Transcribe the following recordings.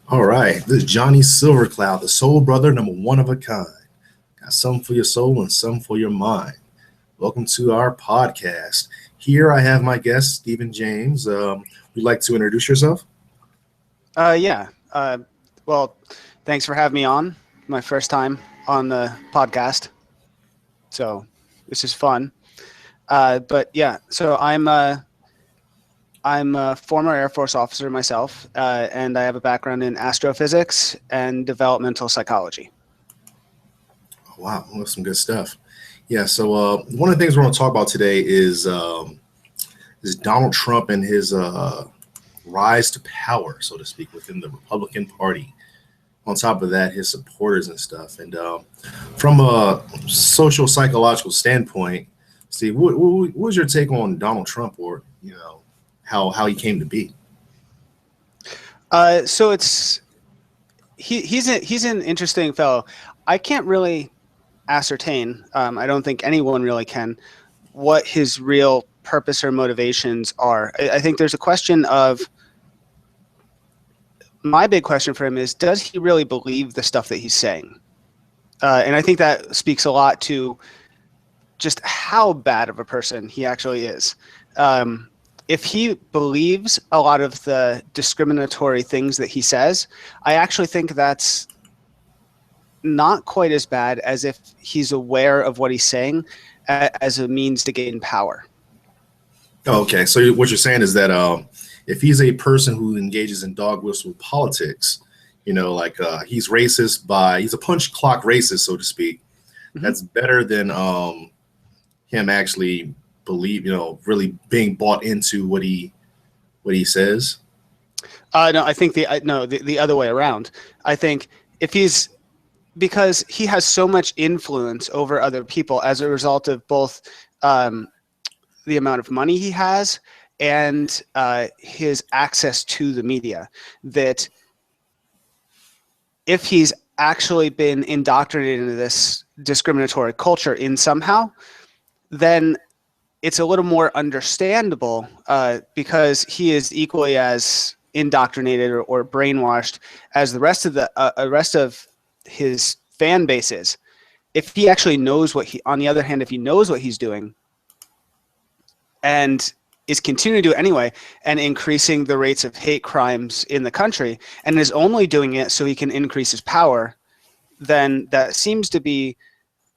All right, this is Johnny Silvercloud, the soul brother, number one of a kind. Got some for your soul and some for your mind. Welcome to our podcast. Here I have my guest, Stephen James. Would you like to introduce yourself? Yeah. Well, thanks for having me on. My first time on the podcast, so this is fun. But yeah, so I'm a former Air Force officer myself, and I have a background in astrophysics and developmental psychology. Oh, wow, well, that's some good stuff. Yeah, so one of the things we're going to talk about today is Donald Trump and his rise to power, so to speak, within the Republican Party. On top of that, his supporters and stuff. And from a social psychological standpoint, Steve, what was your take on Donald Trump, or how he came to be? So he's an interesting fellow. I can't really ascertain. I don't think anyone really can what his real purpose or motivations are. I think there's a question of my big question for him is, does he really believe the stuff that he's saying? And I think that speaks a lot to just how bad of a person he actually is. If he believes a lot of the discriminatory things that he says, I actually think that's not quite as bad as if he's aware of what he's saying as a means to gain power. Okay, so what you're saying is that if he's a person who engages in dog whistle politics, he's racist he's a punch clock racist, so to speak. Mm-hmm. That's better than him actually really being bought into what he says. No, I think the other way around. I think because he has so much influence over other people as a result of both the amount of money he has and his access to the media, that if he's actually been indoctrinated into this discriminatory culture in somehow, then it's a little more understandable because he is equally as indoctrinated or brainwashed as the rest of his fan base is. If he actually knows on the other hand, if he knows what he's doing and is continuing to do it anyway and increasing the rates of hate crimes in the country and is only doing it so he can increase his power, then that seems to be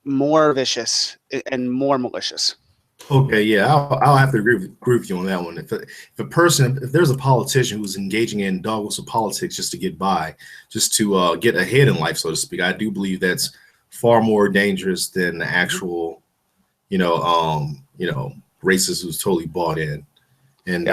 more vicious and more malicious. Okay, yeah, I'll have to agree with you on that one. If there's a politician who's engaging in dog whistle politics just to get by, just to get ahead in life, so to speak, I do believe that's far more dangerous than the actual, racist who's totally bought in. And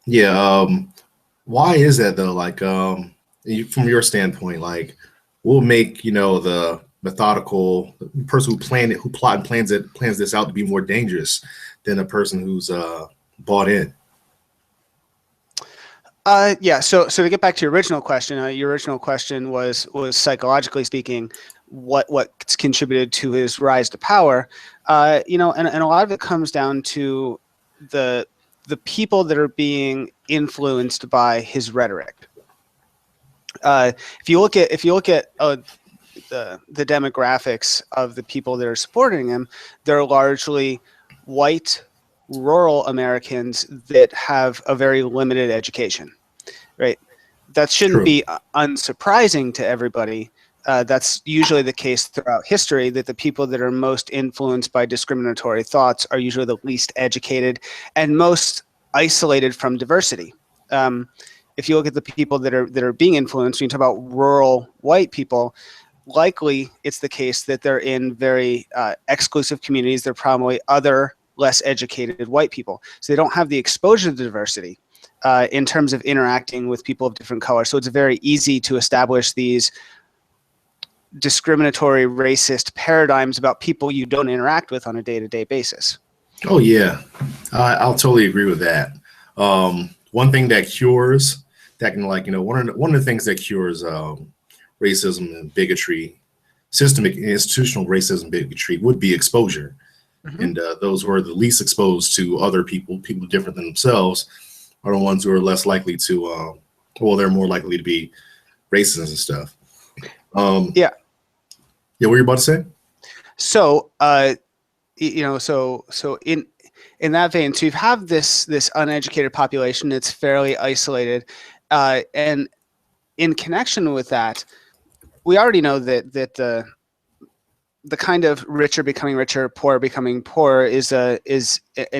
why is that though? Like, from your standpoint, like, we'll make the methodical person who plans this out to be more dangerous than a person who's bought in. So to get back to your original question was psychologically speaking, what's contributed to his rise to power, and a lot of it comes down to the people that are being influenced by his rhetoric. If you look at the demographics of the people that are supporting him, they're largely white, rural Americans that have a very limited education, right? That shouldn't be unsurprising to everybody. That's usually the case throughout history, that the people that are most influenced by discriminatory thoughts are usually the least educated and most isolated from diversity. If you look at the people that are being influenced, when you talk about rural white people, likely it's the case that they're in very exclusive communities. They're probably other less educated white people. So they don't have the exposure to diversity in terms of interacting with people of different colors. So it's very easy to establish these discriminatory, racist paradigms about people you don't interact with on a day-to-day basis. Oh, yeah. I'll totally agree with that. One thing that cures, that can, one of the things that cures racism and bigotry, systemic institutional racism, bigotry, would be exposure. Mm-hmm. And those who are the least exposed to other people different than themselves, are the ones who are less likely to Well, they're more likely to be racist and stuff. Yeah. Yeah, what were you about to say? So, so in that vein, so you have this uneducated population that's fairly isolated, and in connection with that, we already know that the kind of richer becoming richer, poor becoming poor is an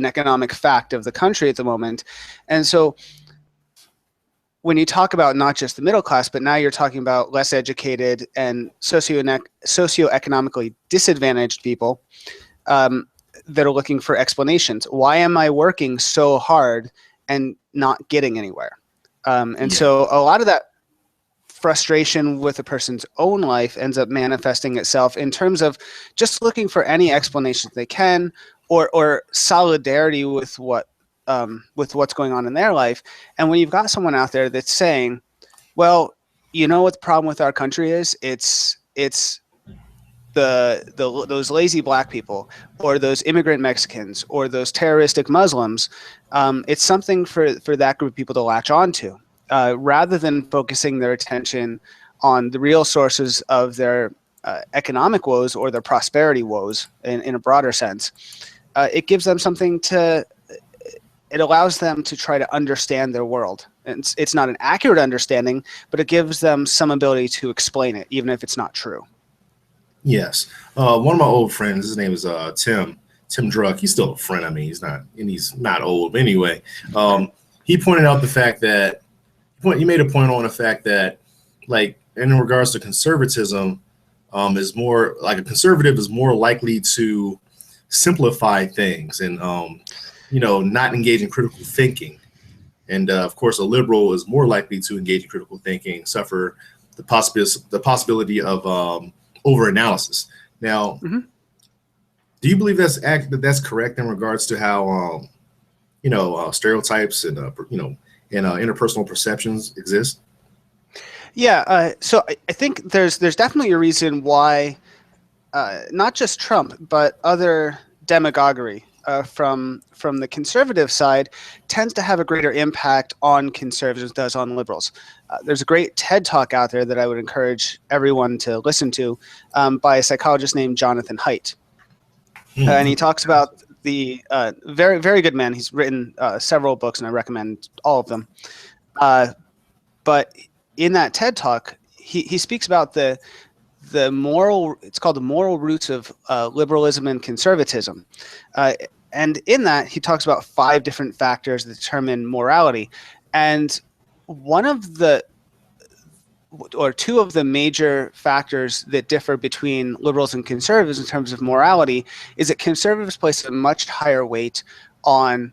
economic fact of the country at the moment, and so when you talk about not just the middle class, but now you're talking about less educated and socioeconomically disadvantaged people, that are looking for explanations. Why am I working so hard and not getting anywhere? And Yeah. so a lot of that frustration with a person's own life ends up manifesting itself in terms of just looking for any explanations they can, or solidarity with what's going on in their life. And when you've got someone out there that's saying, well, you know what the problem with our country is? It's those lazy black people, or those immigrant Mexicans, or those terroristic Muslims. It's something for that group of people to latch onto, rather than focusing their attention on the real sources of their economic woes or their prosperity woes in a broader sense. It gives them something to. It allows them to try to understand their world. And it's not an accurate understanding, but it gives them some ability to explain it, even if it's not true. Yes. One of my old friends, his name is Tim Druck. He's still a friend. I mean, he's not old. But anyway, he pointed out the fact that he made a point on the fact that, like, in regards to conservatism, is more like a conservative is more likely to simplify things and not engage in critical thinking. And of course, a liberal is more likely to engage in critical thinking, suffer the possibility of over-analysis. Now, do you believe that's correct in regards to how stereotypes and interpersonal perceptions exist? Yeah, so I think there's definitely a reason why not just Trump, but other demagoguery from the conservative side tends to have a greater impact on conservatives than does on liberals. There's a great TED Talk out there that I would encourage everyone to listen to, by a psychologist named Jonathan Haidt. And he talks about the very, very good man. He's written several books, and I recommend all of them. But in that TED Talk, he speaks about the moral, it's called the moral roots of liberalism and conservatism. And in that, he talks about 5 different factors that determine morality. And one of the, or 2 of the major factors that differ between liberals and conservatives in terms of morality is that conservatives place a much higher weight on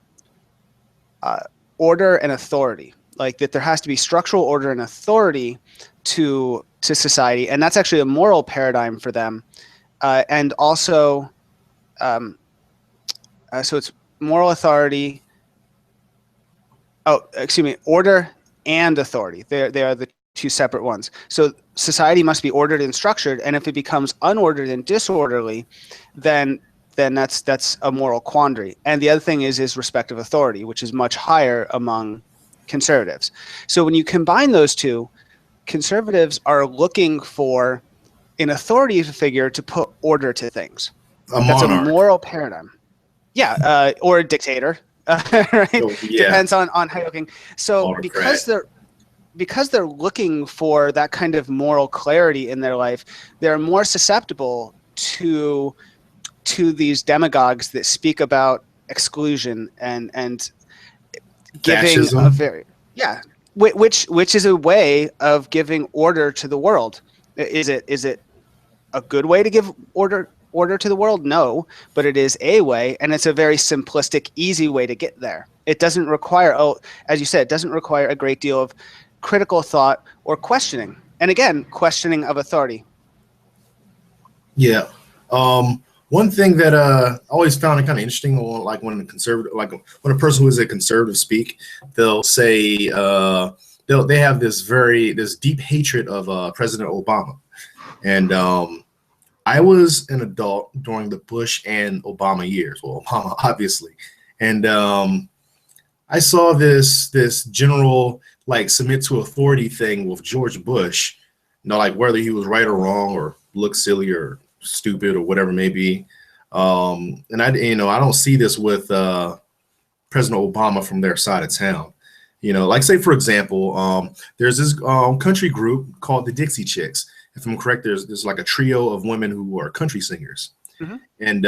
order and authority. Like that there has to be structural order and authority to society, and that's actually a moral paradigm for them. And also, so it's moral authority. Oh, excuse me, order and authority. They are the 2 separate ones. So society must be ordered and structured, and if it becomes unordered and disorderly, then that's a moral quandary. And the other thing is respect of authority, which is much higher among conservatives. So when you combine those 2, conservatives are looking for an authority figure to put order to things. That's monarch. a moral paradigm. Yeah, or a dictator. Right? So, yeah. Depends on how you're looking. So because they're looking for that kind of moral clarity in their life, they're more susceptible to these demagogues that speak about exclusion and giving Fascism. a very which is a way of giving order to the world. Is it a good way to give order to the world? No, but it is a way, and it's a very simplistic, easy way to get there. It doesn't require, as you said, it doesn't require a great deal of critical thought or questioning. And again, questioning of authority. Yeah. One thing that I always found it kind of interesting, like when a person who is a conservative speak, they'll say they have this deep hatred of President Obama, and I was an adult during the Bush and Obama years. Well, Obama obviously, and I saw this general like submit to authority thing with George Bush, like whether he was right or wrong or looked silly or stupid or whatever it may be. And I don't see this with President Obama from their side of town. Like say for example, there's this country group called the Dixie Chicks. If I'm correct, there's like a trio of women who are country singers. Mm-hmm. And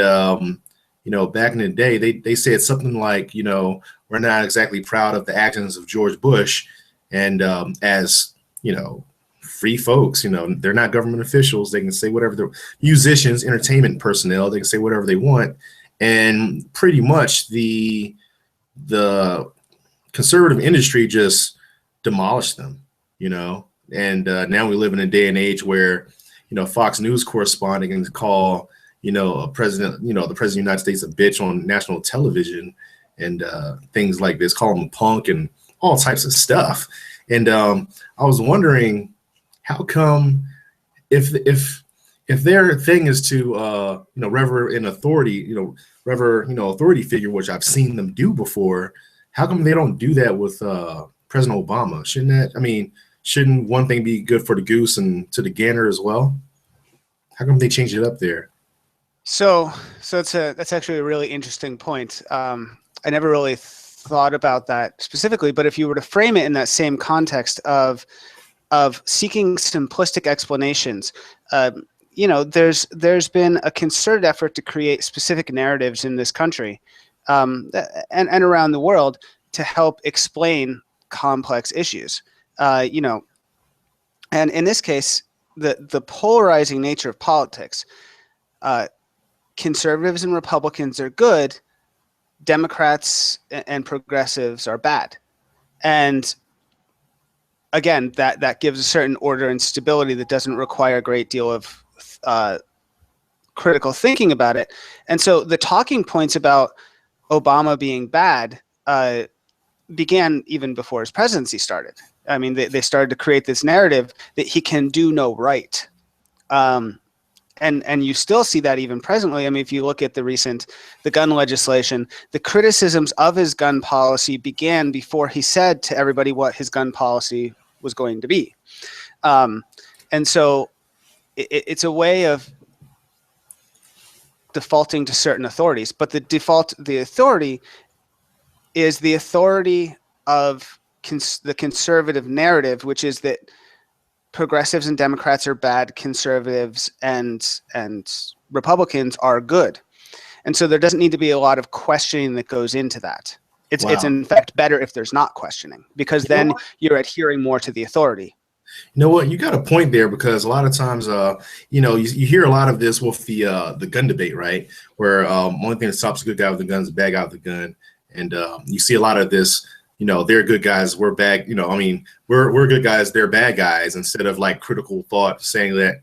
back in the day, they said something like, we're not exactly proud of the actions of George Bush, and as free folks, they're not government officials. They can say whatever. They're musicians, entertainment personnel. They can say whatever they want, and pretty much the conservative industry just demolished them. And now we live in a day and age where Fox News correspondent can call a president, the president of the United States a bitch on national television, and things like this, call him a punk and all types of stuff. And I was wondering, how come if their thing is to rever an authority, authority figure, which I've seen them do before, how come they don't do that with President Obama? Shouldn't one thing be good for the goose and to the gander as well? How come they changed it up there? So that's actually a really interesting point. I never really thought about that specifically, but if you were to frame it in that same context of seeking simplistic explanations, there's been a concerted effort to create specific narratives in this country and around the world to help explain complex issues. And in this case, the polarizing nature of politics, conservatives and Republicans are good, Democrats and progressives are bad. And again, that gives a certain order and stability that doesn't require a great deal of critical thinking about it. And so the talking points about Obama being bad began even before his presidency started. They started to create this narrative that he can do no right. And you still see that even presently. If you look at the gun legislation, the criticisms of his gun policy began before he said to everybody what his gun policy was going to be. And so it's a way of defaulting to certain authorities, but the authority is the authority of the conservative narrative, which is that progressives and Democrats are bad, conservatives and Republicans are good. And so there doesn't need to be a lot of questioning that goes into that. It's in fact better if there's not questioning, because then you're adhering more to the authority. You know what? You got a point there, because a lot of times, you hear a lot of this with the gun debate, right? Where only thing that stops a good guy with the gun is a bad guy with the gun. And you see a lot of this, they're good guys, we're bad, we're good guys, they're bad guys, instead of like critical thought saying that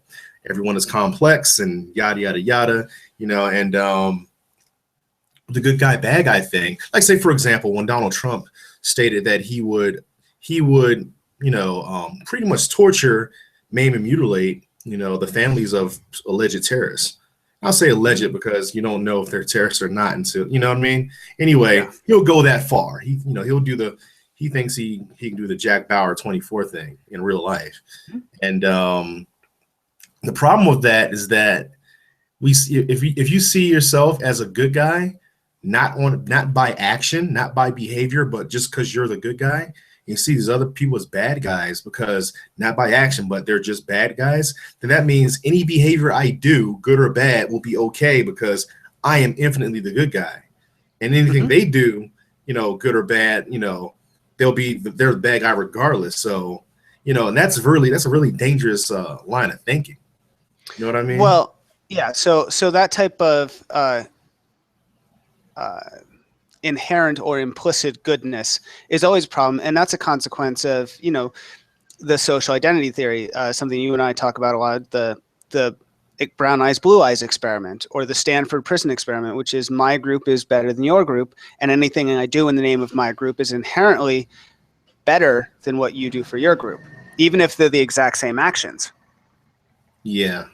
everyone is complex and yada, yada, yada, and the good guy, bad guy thing. Like say, for example, when Donald Trump stated that he would pretty much torture, maim, and mutilate, the families of alleged terrorists. I'll say alleged because you don't know if they're terrorists or not until, you know what I mean? Anyway, He'll go that far. He thinks he can do the Jack Bauer 24 thing in real life. And the problem with that is that if you see yourself as a good guy, not by action, not by behavior, but just because you're the good guy, you see these other people as bad guys because not by action, but they're just bad guys, then that means any behavior I do, good or bad, will be okay because I am infinitely the good guy. And anything they do, good or bad, they're the bad guy regardless. So, and that's a really dangerous line of thinking. You know what I mean? Well, yeah. So that type of inherent or implicit goodness is always a problem, and that's a consequence of the social identity theory, something you and I talk about a lot, the brown eyes blue eyes experiment, or the Stanford prison experiment, which is my group is better than your group, and anything I do in the name of my group is inherently better than what you do for your group, even if they're the exact same actions. Yeah.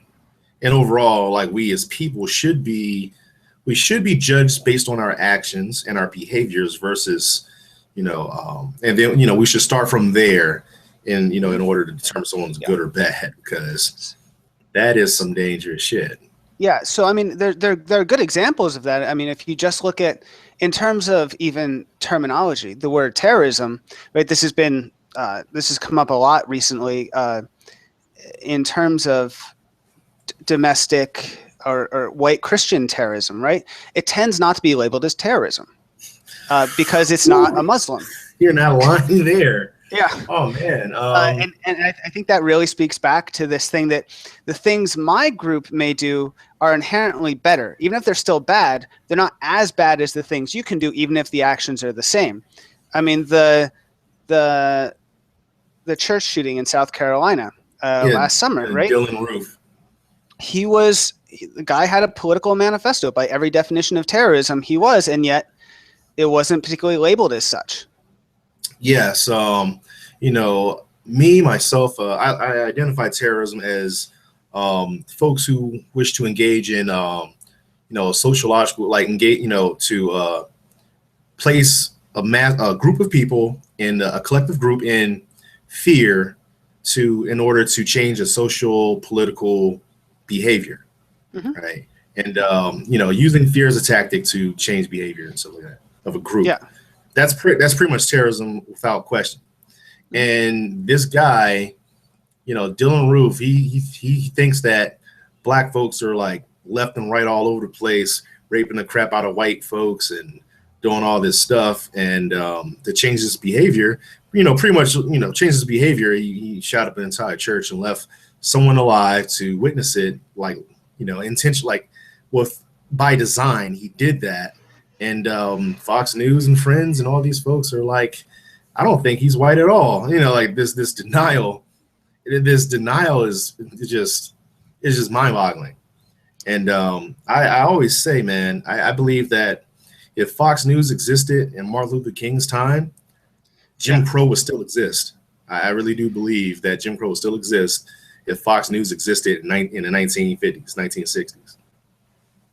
And overall, like, we as people should be judged based on our actions and our behaviors versus And then we should start from there, in order to determine someone's good or bad, because that is some dangerous shit. Yeah, so I mean, there are good examples of that. I mean, if you just look at, in terms of even terminology, the word terrorism, right? This has come up a lot recently, in terms of domestic or white Christian terrorism, right? It tends not to be labeled as terrorism, because it's not a Muslim. You're not lying there. Yeah. Oh man. And I think that really speaks back to this thing that the things my group may do are inherently better. Even if they're still bad, they're not as bad as the things you can do, even if the actions are the same. I mean, the church shooting in South Carolina last summer, right? Dylan Roof. The guy had a political manifesto by every definition of terrorism. He was, and yet it wasn't particularly labeled as such. Yes. Me, myself, I identify terrorism as folks who wish to engage in, sociological, like engage, to place a group of people in a collective group in fear in order to change a social political behavior, right? And using fear as a tactic to change behavior and stuff like that of a group. Yeah. That's pretty much terrorism without question. And this guy, Dylan Roof, he thinks that black folks are like left and right all over the place, raping the crap out of white folks and doing all this stuff. And to change his behavior, pretty much, change his behavior, he shot up an entire church and left someone alive to witness it, like, intention, like by design, he did that. And Fox News and Friends and all these folks are like, I don't think he's white at all. Like this denial. This denial is just mind-boggling. And I always say, man, I believe that if Fox News existed in Martin Luther King's time, Jim Crow would still exist. I really do believe that Jim Crow would still exist if Fox News existed in the 1950s, 1960s.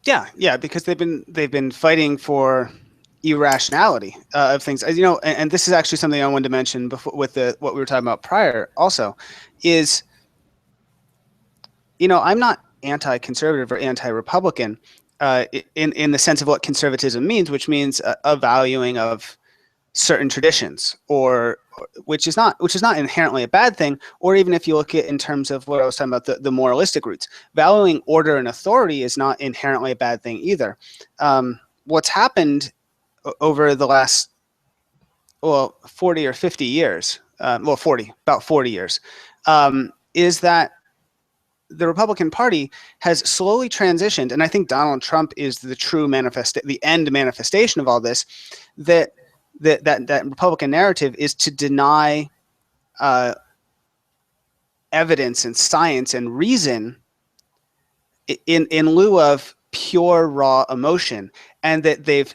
Yeah, because they've been fighting for irrationality of things, and this is actually something I wanted to mention before with what we were talking about prior. Also, is I'm not anti-conservative or anti-Republican in the sense of what conservatism means, which means a valuing of certain traditions, or which is not inherently a bad thing. Or even if you look at in terms of what I was talking about, the moralistic roots, valuing order and authority is not inherently a bad thing either. What's happened over the last 40 or 50 years, about 40 years, is that the Republican Party has slowly transitioned, and I think Donald Trump is the true the end manifestation of all this, that Republican narrative is to deny evidence and science and reason in lieu of pure raw emotion. And that they've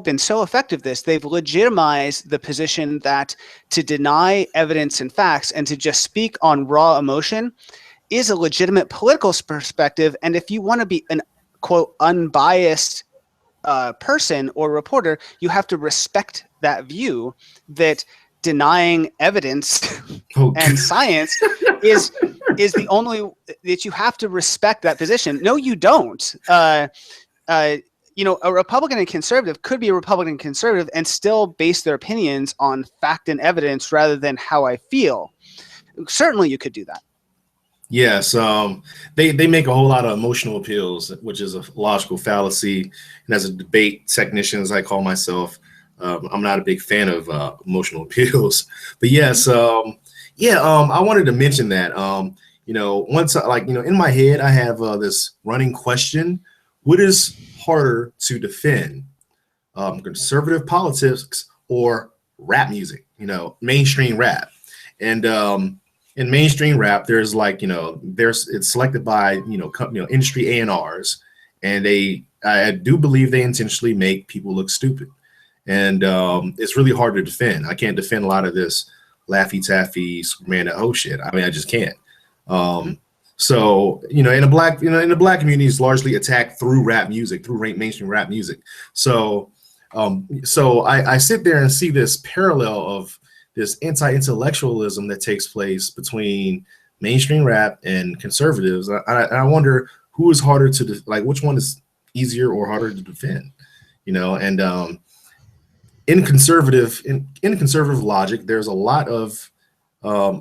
been so effective they've legitimized the position that to deny evidence and facts and to just speak on raw emotion is a legitimate political perspective. And if you want to be an, quote, unbiased person or reporter, you have to respect that view, that denying evidence and science is the only, that you have to respect that position. No, you don't. A Republican and conservative could be a Republican and conservative and still base their opinions on fact and evidence rather than how I feel. Certainly you could do that. Yes, they make a whole lot of emotional appeals, which is a logical fallacy. And as a debate technician, as I call myself, I'm not a big fan of emotional appeals. But yes, I wanted to mention that. Once in my head, I have this running question: what is harder to defend, conservative politics or rap music? Mainstream rap. And in mainstream rap, there's it's selected by industry A&Rs, and I do believe they intentionally make people look stupid, and it's really hard to defend. I can't defend a lot of this Laffy Taffy Superman that whole shit. I mean, I just can't. So in the black community is largely attacked through rap music, through mainstream rap music. So So I sit there and see this parallel of this anti-intellectualism that takes place between mainstream rap and conservatives. I wonder who is harder to like, which one is easier or harder to defend, you know? And in conservative logic, there's a lot of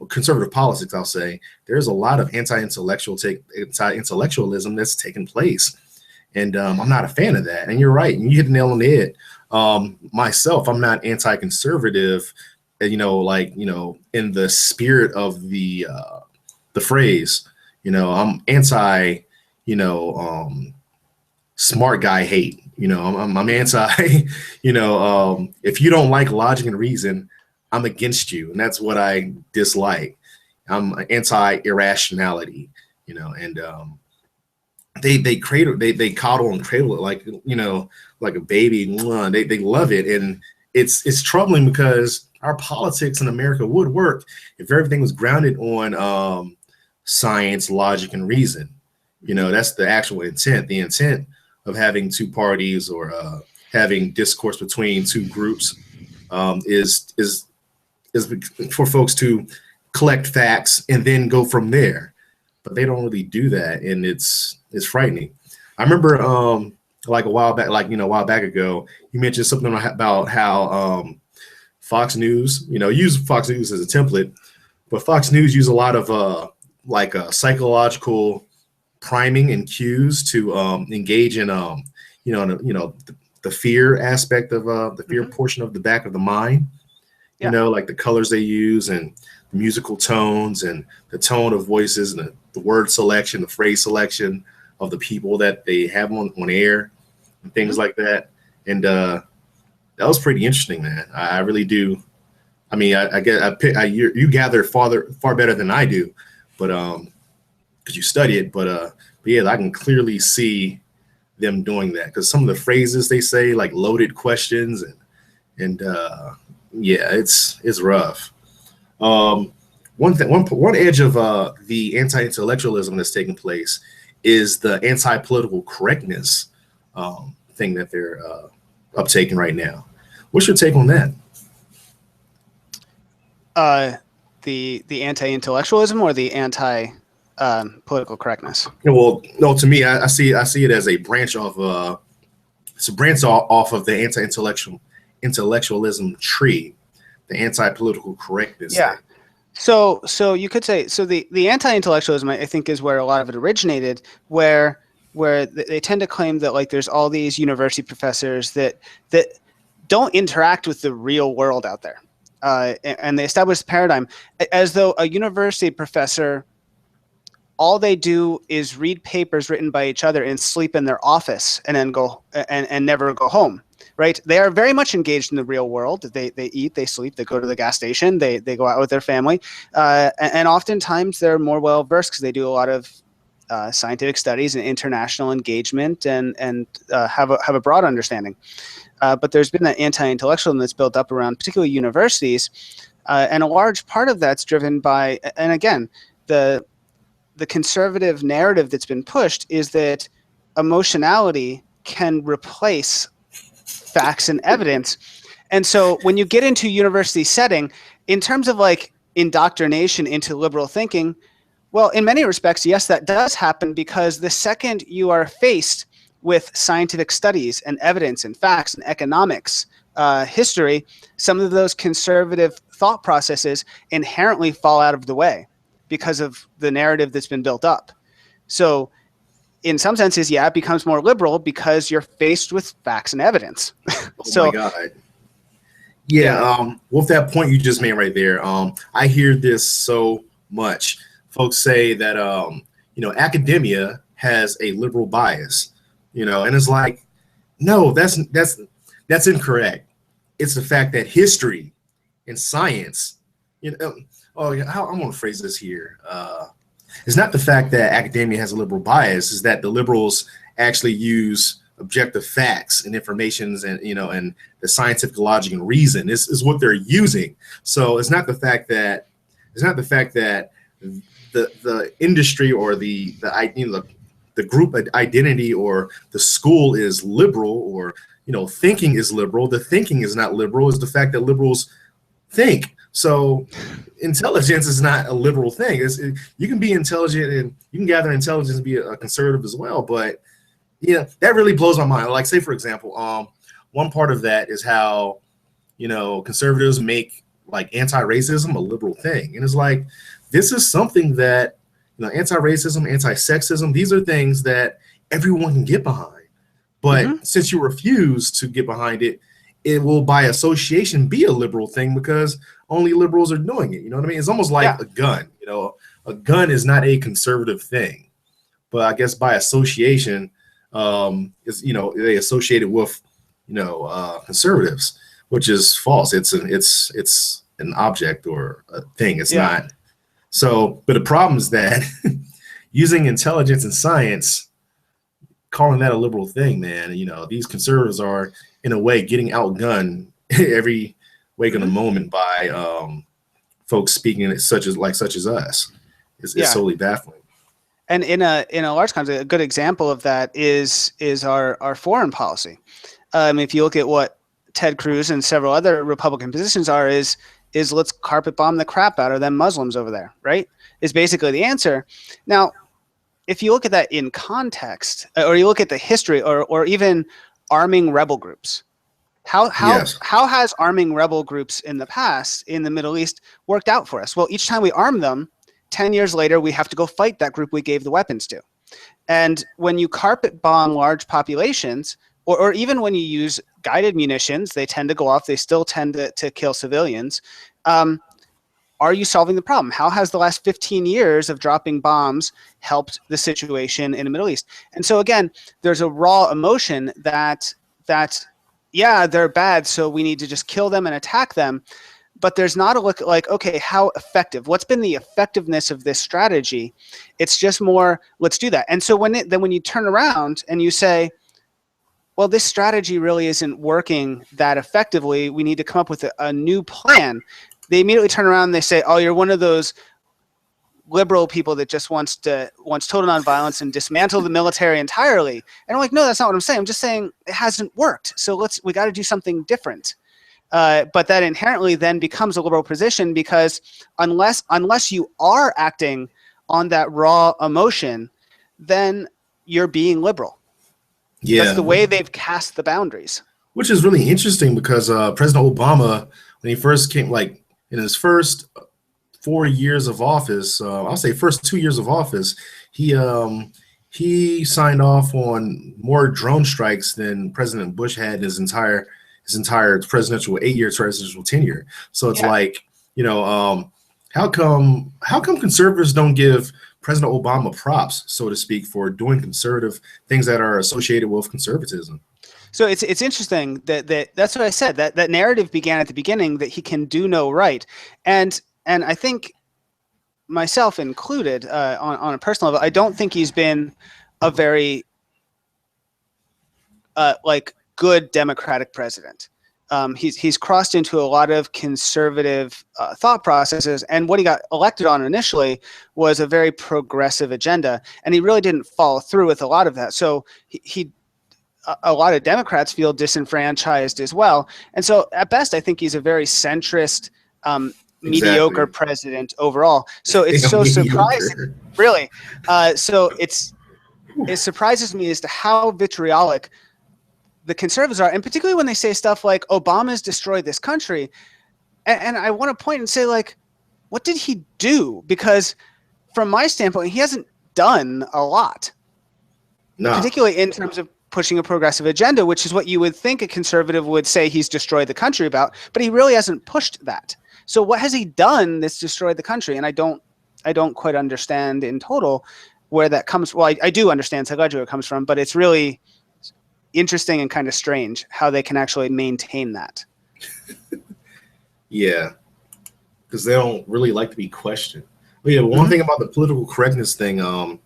conservative politics. I'll say there's a lot of anti-intellectualism that's taken place, and I'm not a fan of that. And you're right, and you hit the nail on the head. Myself, I'm not anti-conservative, like in the spirit of the phrase. I'm anti, smart guy hate. I'm anti, if you don't like logic and reason, I'm against you. And that's what I dislike. I'm anti irrationality, and they coddle and cradle it like, like a baby. They love it. And it's troubling because our politics in America would work if everything was grounded on science, logic, and reason. That's the actual intent. The intent of having two parties or having discourse between two groups is for folks to collect facts and then go from there. But they don't really do that, and it's frightening. I remember like a while back, a while back ago, you mentioned something about how Fox News, use Fox News as a template, but Fox News use a lot of psychological priming and cues to engage in the fear aspect of the fear portion of the back of the mind. Like the colors they use and the musical tones and the tone of voices and the word selection, the phrase selection of the people that they have on air and things like that. And that was pretty interesting, man. I really do. I mean, I get you gather far better than I do, but because you study it. But yeah, I can clearly see them doing that because some of the phrases they say, like loaded questions, and yeah, it's rough. One edge of the anti-intellectualism that's taking place is the anti-political correctness thing that they're uptaking right now. What's your take on that? The anti-intellectualism or the anti political correctness? Well, no, to me, I see it as a branch of it's a branch off of the intellectualism tree, the anti-political correctness. Yeah. Thing. So you could say the anti-intellectualism, I think, is where a lot of it originated, where they tend to claim that like there's all these university professors that don't interact with the real world out there, and they establish the paradigm as though a university professor, all they do is read papers written by each other and sleep in their office and then go and never go home. Right? They are very much engaged in the real world. They eat, they sleep, they go to the gas station, they go out with their family, and oftentimes they're more well versed because they do a lot of scientific studies and international engagement and have a broad understanding. But there's been that anti-intellectualism that's built up around particularly universities, and a large part of that's driven by, and again, the conservative narrative that's been pushed is that emotionality can replace facts and evidence. And so when you get into university setting, in terms of like indoctrination into liberal thinking, well, in many respects, yes, that does happen, because the second you are faced with scientific studies and evidence and facts and economics, history, some of those conservative thought processes inherently fall out of the way because of the narrative that's been built up. So in some senses, yeah, it becomes more liberal because you're faced with facts and evidence. Oh my God. Yeah. With that point you just made right there, I hear this so much. Folks say that, academia has a liberal bias, and it's like, no, that's incorrect. It's the fact that history and science, I'm going to phrase this here. It's not the fact that academia has a liberal bias, is that the liberals actually use objective facts and informations and, and the scientific logic and reason is what they're using. So it's not the fact that the industry or the group identity or the school is liberal or, thinking is liberal. The thinking is not liberal. Is the fact that liberals think. So intelligence is not a liberal thing. You can be intelligent and you can gather intelligence and be a conservative as well. But that really blows my mind. Like, say for example, one part of that is how conservatives make like anti-racism a liberal thing, and it's like this is something that anti-racism, anti-sexism. These are things that everyone can get behind. But since you refuse to get behind it, it will by association be a liberal thing because only liberals are doing it. You know what I mean? It's almost like a gun. A gun is not a conservative thing, but I guess by association, they associate it with conservatives, which is false. It's an object or a thing. It's not. So, but the problem is that using intelligence and science, calling that a liberal thing, man. These conservatives are in a way getting outgunned every wake of the moment by folks speaking such as us. It's solely baffling. And in a large context, a good example of that is our foreign policy. If you look at what Ted Cruz and several other Republican positions are, is let's carpet bomb the crap out of them Muslims over there, right? Is basically the answer. Now, if you look at that in context, or you look at the history, or even arming rebel groups, how has arming rebel groups in the past in the Middle East worked out for us? Well, each time we arm them, 10 years later, we have to go fight that group we gave the weapons to. And when you carpet bomb large populations, or even when you use guided munitions, they tend to go off. They still tend to kill civilians. Are you solving the problem? How has the last 15 years of dropping bombs helped the situation in the Middle East? And so again, there's a raw emotion that they're bad, so we need to just kill them and attack them. But there's not a look like, okay, how effective? What's been the effectiveness of this strategy? It's just more, let's do that. And so when you turn around and you say, well, this strategy really isn't working that effectively, we need to come up with a new plan. They immediately turn around and they say, oh, you're one of those liberal people that just wants total nonviolence and dismantle the military entirely. And I'm like, no, that's not what I'm saying. I'm just saying it hasn't worked. So we got to do something different. But that inherently then becomes a liberal position, because unless you are acting on that raw emotion, then you're being liberal. Yeah, that's the way they've cast the boundaries. Which is really interesting because President Obama, when he first came, like in his first 4 years of office, I'll say first 2 years of office, he signed off on more drone strikes than President Bush had in his entire presidential 8-year presidential tenure. So it's like, how come conservatives don't give President Obama props, so to speak, for doing conservative things that are associated with conservatism? So it's interesting that that's what I said, that narrative began at the beginning, that he can do no right. And I think, myself included, on a personal level, I don't think he's been a very good Democratic president. He's crossed into a lot of conservative thought processes, and what he got elected on initially was a very progressive agenda, and he really didn't follow through with a lot of that. So a lot of Democrats feel disenfranchised as well. And so at best, I think he's a very centrist, mediocre president overall. So it's so surprising, really. So it surprises me as to how vitriolic the conservatives are, and particularly when they say stuff like Obama's destroyed this country. And I want to point and say, like, what did he do? Because from my standpoint, he hasn't done a lot, particularly in terms of pushing a progressive agenda, which is what you would think a conservative would say he's destroyed the country about, but he really hasn't pushed that. So what has he done that's destroyed the country? And I don't quite understand in total where that comes. Well, I do understand psychologically where it comes from, but it's really interesting and kind of strange how they can actually maintain that. Yeah, because they don't really like to be questioned. But yeah, one thing about the political correctness thing, why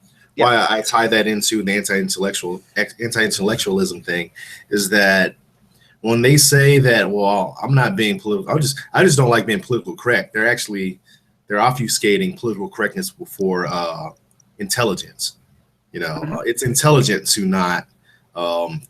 I tie that into the anti-intellectualism thing, is that when they say that, well, I'm not being political, I just don't like being political correct. They're obfuscating political correctness for intelligence. It's intelligent to not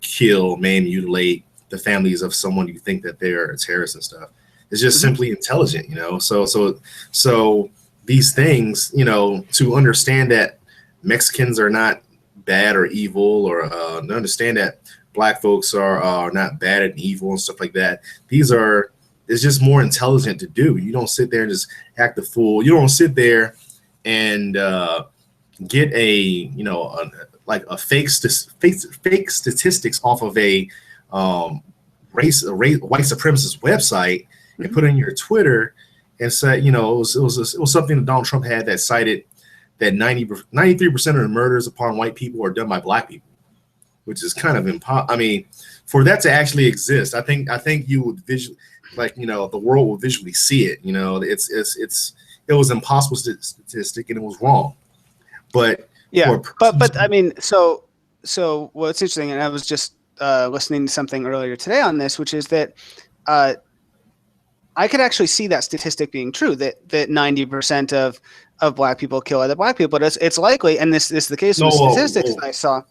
kill, maim, mutilate, the families of someone you think that they're a terrorist and stuff. It's just simply intelligent, you know. So these things, you know, to understand that Mexicans are not bad or evil, or to understand that black folks are not bad and evil and stuff like that. It's just more intelligent to do. You don't sit there and just act a fool. You don't sit there and get like a fake statistics off of a white supremacist website and put it in your Twitter and say, you know, it was something that Donald Trump had that cited that 93% of the murders upon white people are done by black people, which is kind of I mean, for that to actually exist, I think you would visually, like, you know, the world will visually see it. You know, it was an impossible statistic and it was wrong. But yeah, but I mean, so what's interesting, and I was just listening to something earlier today on this, which is that I could actually see that statistic being true, that 90% of black people kill other black people, but it's likely, and this is the case with the statistics that I saw.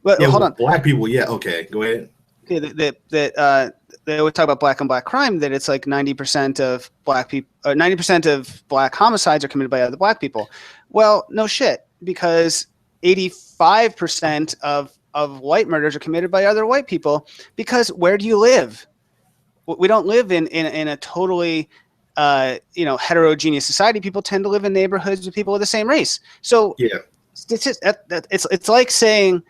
But yeah, hold on, black people, yeah, okay, go ahead. Okay, that they always talk about black on black crime, that it's like 90% of black people, 90% of black homicides are committed by other black people. Well, no shit, because 85% of white murders are committed by other white people, because where do you live? We don't live in a totally heterogeneous society. People tend to live in neighborhoods with people of the same race. So yeah, it's like saying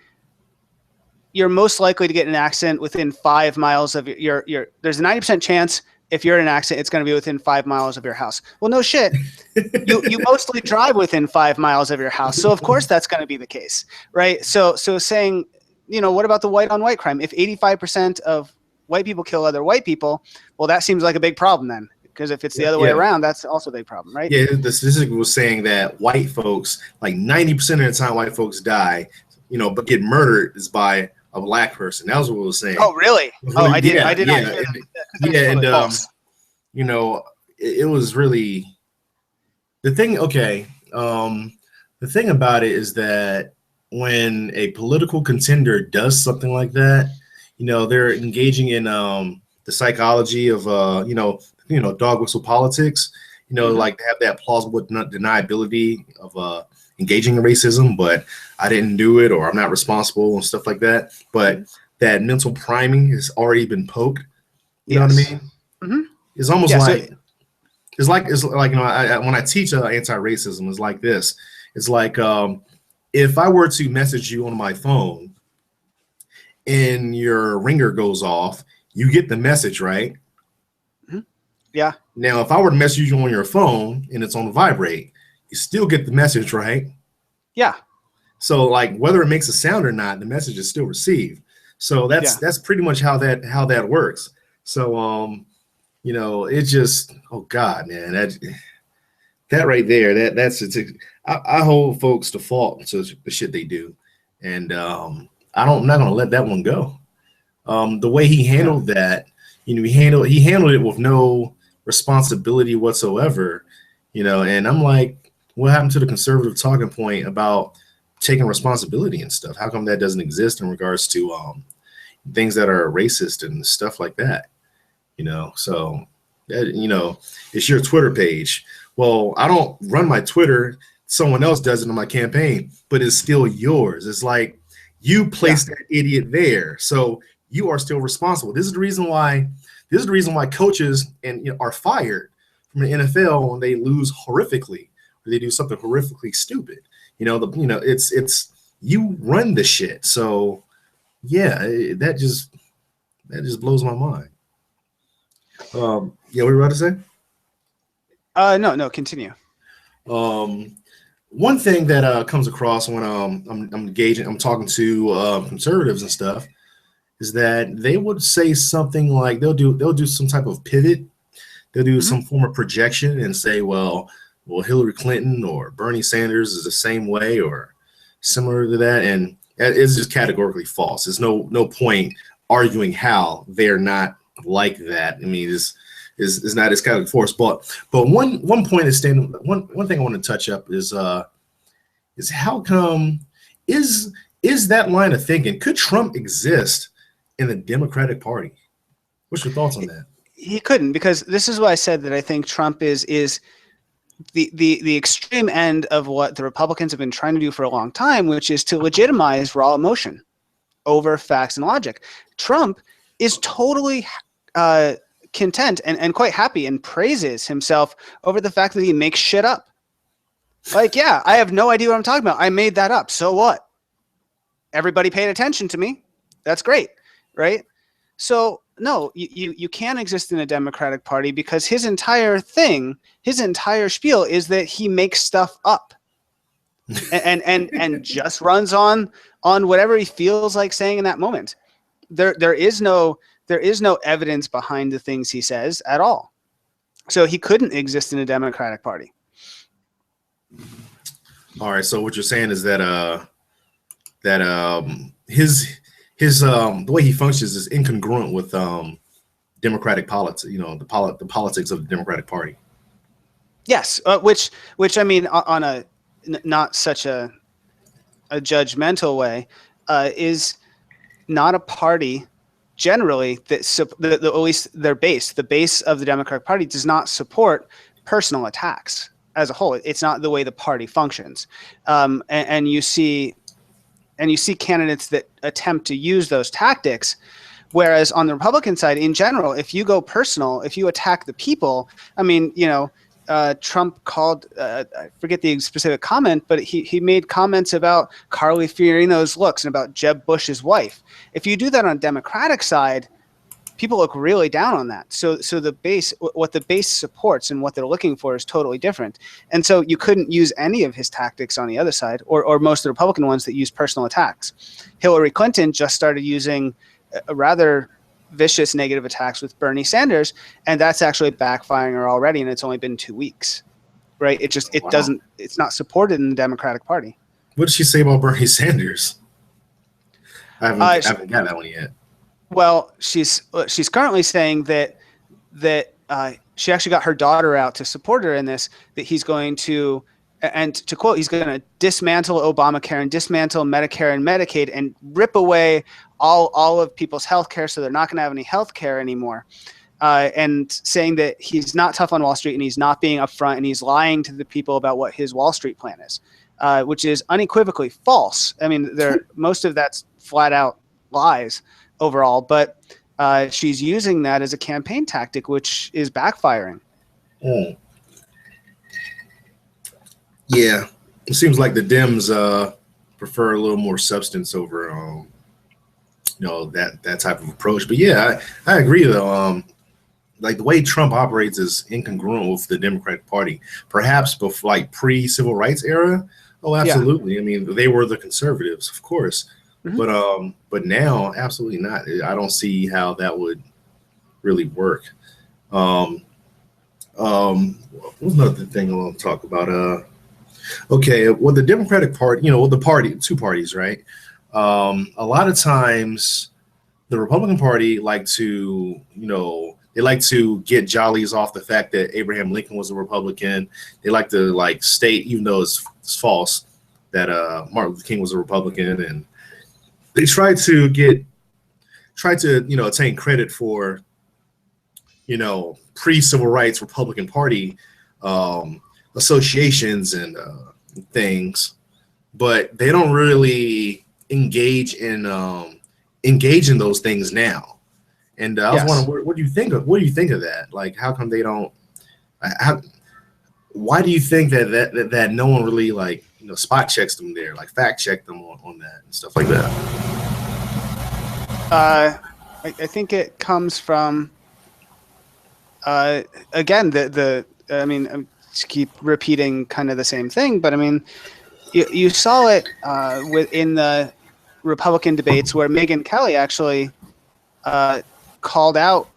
you're most likely to get in an accident within 5 miles of your there's a 90% chance if you're in an accident, it's going to be within 5 miles of your house. Well, no shit. You mostly drive within 5 miles of your house. So of course that's going to be the case, right? So saying, you know, what about the white on white crime? If 85% of white people kill other white people, well, that seems like a big problem then, because if it's the other way around, that's also a big problem, right? Yeah, the statistic was saying that white folks, like 90% of the time white folks die, you know, but get murdered is by a black person. That was what it was saying. Oh, really? Oh, I did not hear that. You know, it was really the thing. Okay, the thing about it is that when a political contender does something like that, you know, they're engaging in the psychology of dog whistle politics. You know, like they have that plausible deniability of engaging in racism, but I didn't do it, or I'm not responsible and stuff like that. But that mental priming has already been poked. You know what I mean? Mm-hmm. It's almost it's like you know, when I teach anti-racism, it's like this. It's like if I were to message you on my phone and your ringer goes off, you get the message, right? Mm-hmm. Yeah. Now, if I were to message you on your phone and it's on vibrate, you still get the message, right? Yeah. So, like, whether it makes a sound or not, the message is still received. So that's pretty much how that works. So, you know, it just, oh God, man, that right there, I hold folks to fault to the shit they do, and I'm not gonna let that one go. The way he handled that, you know, he handled it with no responsibility whatsoever, you know, and I'm like, what happened to the conservative talking point about taking responsibility and stuff? How come that doesn't exist in regards to things that are racist and stuff like that? You know, so that, you know, it's your Twitter page. Well, I don't run my Twitter. Someone else does it on my campaign, but it's still yours. It's like you placed that idiot there, so you are still responsible. This is the reason why coaches are fired from the NFL when they lose horrifically, or they do something horrifically stupid. You know, it's you run the shit. So yeah, that just blows my mind. Yeah, what were you about to say? No, continue. One thing that comes across when I'm talking to conservatives and stuff is that they would say something like they'll do some type of pivot. They'll do some form of projection and say, well, Hillary Clinton or Bernie Sanders is the same way or similar to that, and it's just categorically false. There's no point arguing how they're not like that. I mean, is not as kind of force. But one point is one thing I want to touch up is how come is that line of thinking, could Trump exist in the Democratic Party? What's your thoughts on that? He couldn't, because this is why I said that I think Trump is the extreme end of what the Republicans have been trying to do for a long time, which is to legitimize raw emotion over facts and logic. Trump is totally content and quite happy and praises himself over the fact that he makes shit up. Like, yeah, I have no idea what I'm talking about. I made that up. So what? Everybody paid attention to me. That's great, right? So no, you can't exist in a Democratic Party because his entire thing, his entire spiel is that he makes stuff up and just runs on whatever he feels like saying in that moment. There is no evidence behind the things he says at all. So he couldn't exist in a Democratic Party. All right. So what you're saying is that his the way he functions is incongruent with democratic politics. You know, the politics of the Democratic Party. Yes, which I mean, on a not such a judgmental way, is not a party generally that at least their base, the base of the Democratic Party, does not support personal attacks as a whole. It's not the way the party functions, and you see candidates that attempt to use those tactics. Whereas on the Republican side, in general, if you go personal, if you attack the people, I mean, you know, Trump called, I forget the specific comment, but he made comments about Carly Fiorino's looks and about Jeb Bush's wife. If you do that on the Democratic side, people look really down on that. So the base, what the base supports and what they're looking for is totally different. And so you couldn't use any of his tactics on the other side, or most of the Republican ones that use personal attacks. Hillary Clinton just started using a rather vicious negative attacks with Bernie Sanders, and that's actually backfiring her already, and it's only been 2 weeks, right? It's not supported in the Democratic Party. What did she say about Bernie Sanders? I haven't got that one yet. Well, she's currently saying that she actually got her daughter out to support her in this, that he's going to, and to quote, he's going to dismantle Obamacare and dismantle Medicare and Medicaid and rip away all of people's health care, so they're not going to have any health care anymore. And saying that he's not tough on Wall Street and he's not being upfront and he's lying to the people about what his Wall Street plan is, which is unequivocally false. I mean, most of that's flat out lies overall, but she's using that as a campaign tactic, which is backfiring. Mm. Yeah, it seems like the Dems prefer a little more substance over, that type of approach. But yeah, I agree though. Like the way Trump operates is incongruent with the Democratic Party. Perhaps before, like pre-civil rights era. Oh, absolutely. Yeah. I mean, they were the conservatives, of course. Mm-hmm. But now, absolutely not. I don't see how that would really work. What's another thing I want to talk about? Okay, well, the Democratic Party, two parties, right? A lot of times the Republican Party like to get jollies off the fact that Abraham Lincoln was a Republican. They like to state, even though it's false, that Martin Luther King was a Republican, and they try to attain credit for, pre-civil rights Republican Party associations and things, but they don't really engage in those things now. And I was wondering, what do you think of that? Like, how come they don't? Why do you think that no one really spot checks them there, fact check them on that and stuff like that? I think it comes from again I mean, I keep repeating kind of the same thing, but I mean, you saw it within the Republican debates where Megyn Kelly actually called out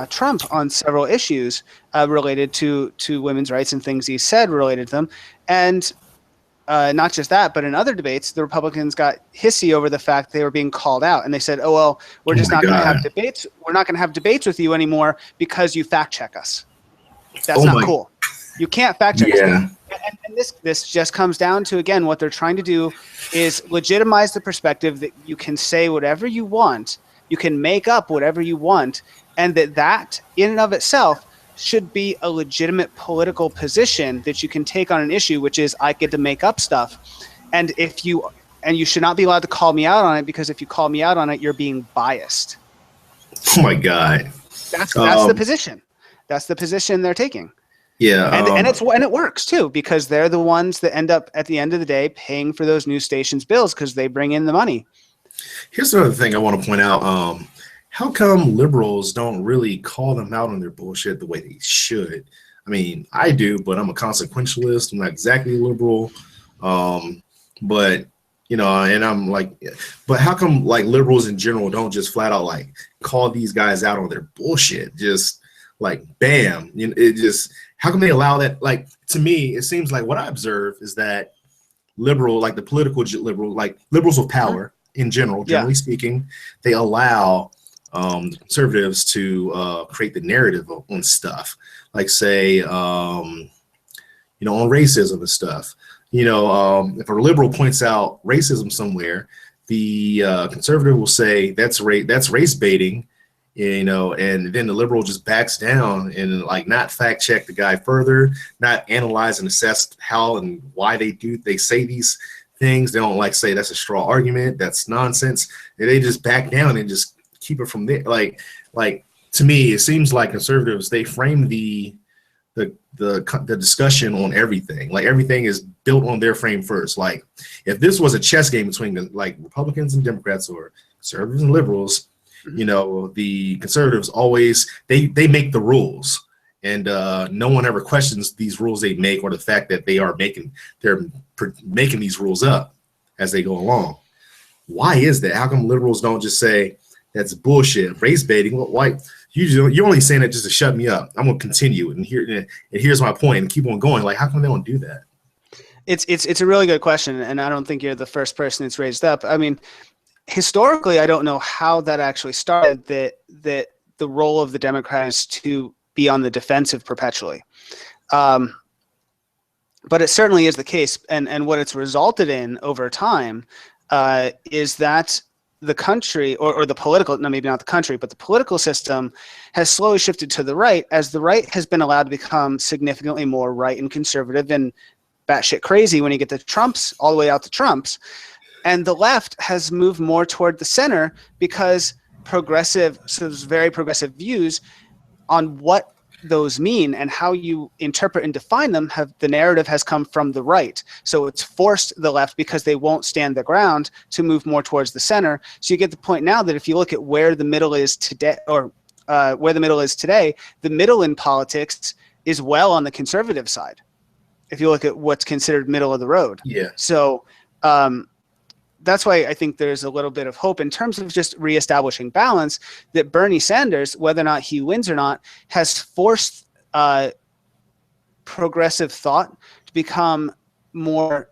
Trump on several issues related to women's rights and things he said related to them. And not just that, but in other debates, the Republicans got hissy over the fact they were being called out. And they said, oh, well, we're just not going to have debates. We're not going to have debates with you anymore because you fact check us. That's not cool. You can't fact check us. And this just comes down to, again, what they're trying to do is legitimize the perspective that you can say whatever you want. You can make up whatever you want and that in and of itself should be a legitimate political position that you can take on an issue, which is I get to make up stuff. And you should not be allowed to call me out on it, because if you call me out on it, you're being biased. Oh my God. That's the position. That's the position they're taking. Yeah. And it works too, because they're the ones that end up at the end of the day paying for those news stations' bills, because they bring in the money. Here's another thing I want to point out. How come liberals don't really call them out on their bullshit the way they should? I mean, I do, but I'm a consequentialist. I'm not exactly liberal. But you know, and I'm like, but how come like liberals in general don't just flat out like call these guys out on their bullshit? Just like, bam, you know, it just, how come they allow that? Like, to me, it seems like what I observe is that liberal, like the political liberal, like liberals with power in general, generally speaking, they allow conservatives to create the narrative on stuff, like say, you know, on racism and stuff. You know, if a liberal points out racism somewhere, the conservative will say that's race baiting, you know, and then the liberal just backs down and like not fact check the guy further, not analyze and assess how and why they say these things. They don't like say that's a straw argument, that's nonsense. And they just back down and just keep it from there. Like to me, it seems like conservatives, they frame the discussion on everything. Like everything is built on their frame first. Like if this was a chess game between the like Republicans and Democrats or conservatives and liberals, you know, the conservatives always they make the rules, and no one ever questions these rules they make or the fact that they're making these rules up as they go along. Why is that? How come liberals don't just say that's bullshit, race baiting? Well, why? You're only saying that just to shut me up. I'm gonna continue and here's my point and keep on going. Like, how come they don't do that? It's a really good question, and I don't think you're the first person that's raised up. I mean, historically, I don't know how that actually started. That the role of the Democrats is to be on the defensive perpetually, but it certainly is the case. And what it's resulted in over time is that the country or the political, no, maybe not the country, but the political system has slowly shifted to the right, as the right has been allowed to become significantly more right and conservative and batshit crazy when you get to Trumps, all the way out to Trumps. And the left has moved more toward the center because there's very progressive views on what those mean and how you interpret and define them. The narrative has come from the right. So it's forced the left, because they won't stand the ground, to move more towards the center. So you get the point now that if you look at where the middle is today, the middle in politics is well on the conservative side, if you look at what's considered middle of the road. Yeah. So that's why I think there's a little bit of hope in terms of just reestablishing balance, that Bernie Sanders, whether or not he wins or not, has forced progressive thought to become more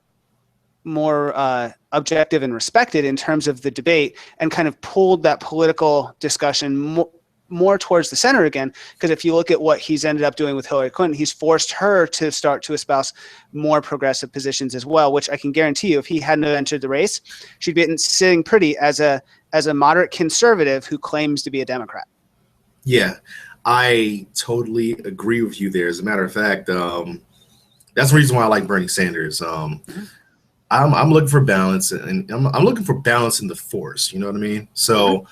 objective and respected in terms of the debate, and kind of pulled that political discussion more towards the center again. Because if you look at what he's ended up doing with Hillary Clinton, he's forced her to start to espouse more progressive positions as well, which I can guarantee you, if he hadn't entered the race, she'd be sitting pretty as a moderate conservative who claims to be a Democrat. Yeah, I totally agree with you there. As a matter of fact, that's the reason why I like Bernie Sanders. I'm looking for balance, and I'm looking for balance in the force. You know what I mean? So,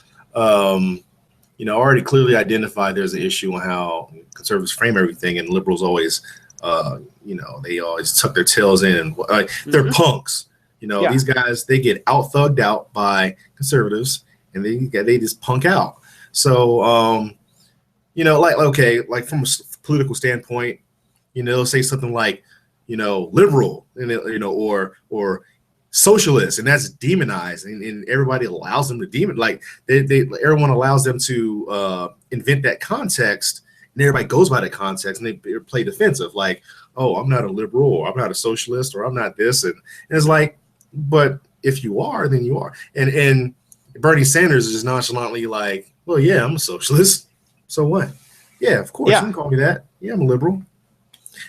you know, already clearly identified there's an issue on how conservatives frame everything, and liberals always, you know, they always tuck their tails in, and they're punks. You know, these guys, they get thugged out by conservatives, and they just punk out. So, you know, like from a political standpoint, you know, say something like, you know, liberal, and you know, or socialist, and that's demonized, and everybody allows them to demon, like everyone allows them to invent that context, and everybody goes by that context, and they play defensive, like, oh, I'm not a liberal, or I'm not a socialist, or I'm not this, and it's like, but if you are, then you are. And Bernie Sanders is just nonchalantly like, well, yeah, I'm a socialist, so what? Yeah, of course, you can call me that. Yeah, I'm a liberal.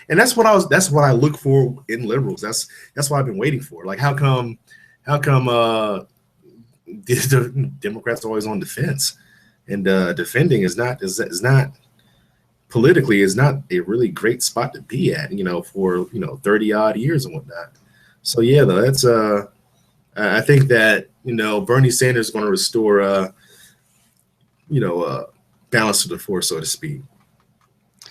And that's what I look for in liberals. That's what I've been waiting for. Like, how come the Democrats are always on defense? and defending is not politically is not a really great spot to be at, for 30 odd years and whatnot. So yeah, though, that's I think that Bernie Sanders is going to restore you know balance to the force, so to speak,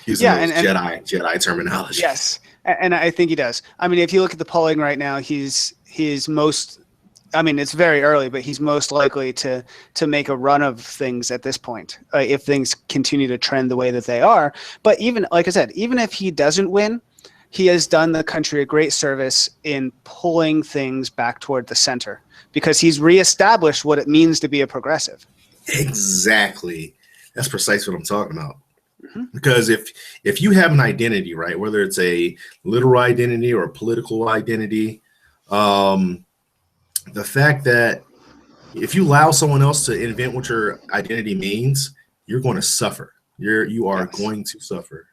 using Yeah, those and Jedi terminology. yes, and I think he does. I mean, if you look at the polling right now, he's most. I mean, it's very early, but he's most likely to make a run of things at this point if things continue to trend the way that they are. But even like I said, even if he doesn't win, he has done the country a great service in pulling things back toward the center because he's reestablished what it means to be a progressive. Exactly. That's precisely what I'm talking about. Mm-hmm. Because if you have an identity, right, whether it's a literal identity or a political identity, the fact that if you allow someone else to invent what your identity means, you're going to suffer. You are Yes. going to suffer,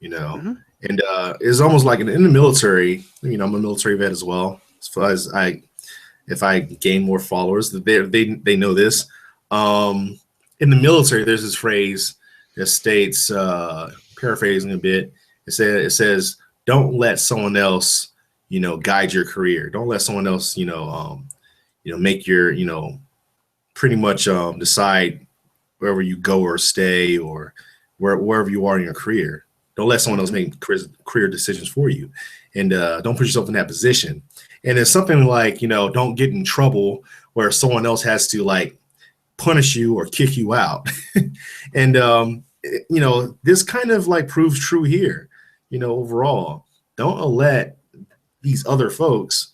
Mm-hmm. And it's almost like in the military. I'm a military vet as well. As far as if I gain more followers, they know this. In the military, there's this phrase that states, paraphrasing a bit, it says, "Don't let someone else, guide your career. Don't let someone else, make your, pretty much decide wherever you go or stay or wherever you are in your career. Don't let someone else make career decisions for you, and don't put yourself in that position." And it's something like, don't get in trouble where someone else has to like punish you or kick you out. And this kind of like proves true here. Overall, don't let these other folks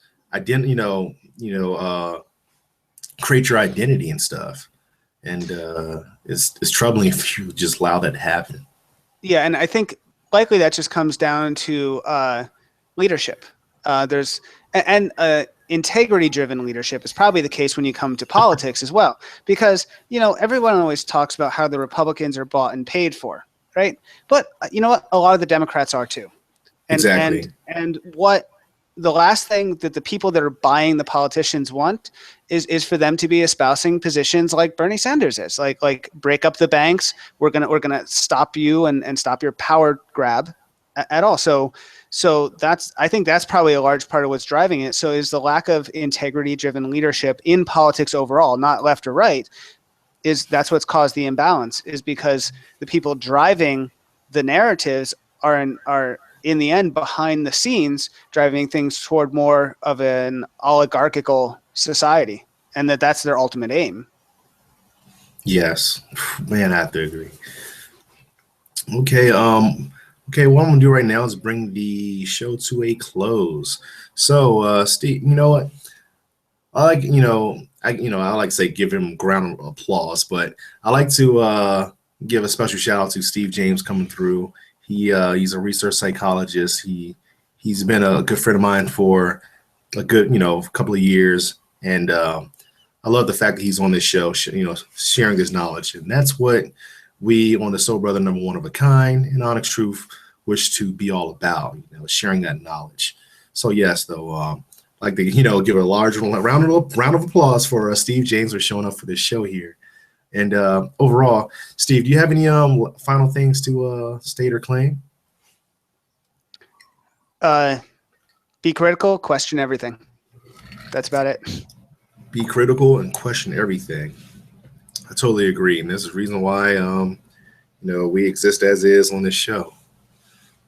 create your identity and stuff. And it's troubling if you just allow that to happen. Yeah, and I think likely that just comes down to leadership. There's and integrity-driven leadership is probably the case when you come to politics as well, because everyone always talks about how the Republicans are bought and paid for, right? But you know what? A lot of the Democrats are too. Exactly. And what the last thing that the people that are buying the politicians want is for them to be espousing positions like Bernie Sanders is, like break up the banks. We're gonna stop you and stop your power grab at all. So I think that's probably a large part of what's driving it. So is the lack of integrity driven leadership in politics overall, not left or right, that's what's caused the imbalance, is because the people driving the narratives are in the end behind the scenes driving things toward more of an oligarchical society, and that's their ultimate aim. Yes, man, I have to agree. Okay, what I'm gonna do right now is bring the show to a close. So, Steve, you know what? I like, I like to say give him ground of applause, but I like to give a special shout out to Steve James coming through. He's a research psychologist. He's been a good friend of mine for a good, couple of years, and I love the fact that he's on this show, sharing his knowledge, and that's what we on the Soul Brother number one of a kind and Onyx Truth wish to be all about, sharing that knowledge. So yes, though, like to give a large round of applause for Steve James for showing up for this show here. And overall, Steve, do you have any final things to state or claim? Be critical, question everything. That's about it. Be critical and question everything. I totally agree, and this is the reason why we exist as is on this show.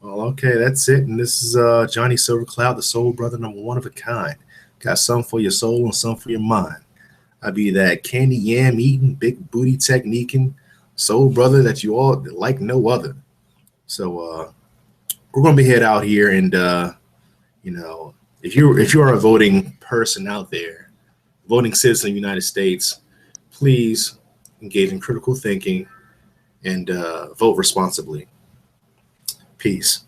Well, okay, that's it. And this is Johnny Silvercloud, the Soul Brother number one of a kind. Got some for your soul and some for your mind. I be that candy yam eating, big booty techniquing soul brother that you all like no other. So we're gonna be head out here, and if you are a voting person out there, voting citizen of the United States, please engage in critical thinking and vote responsibly. Peace.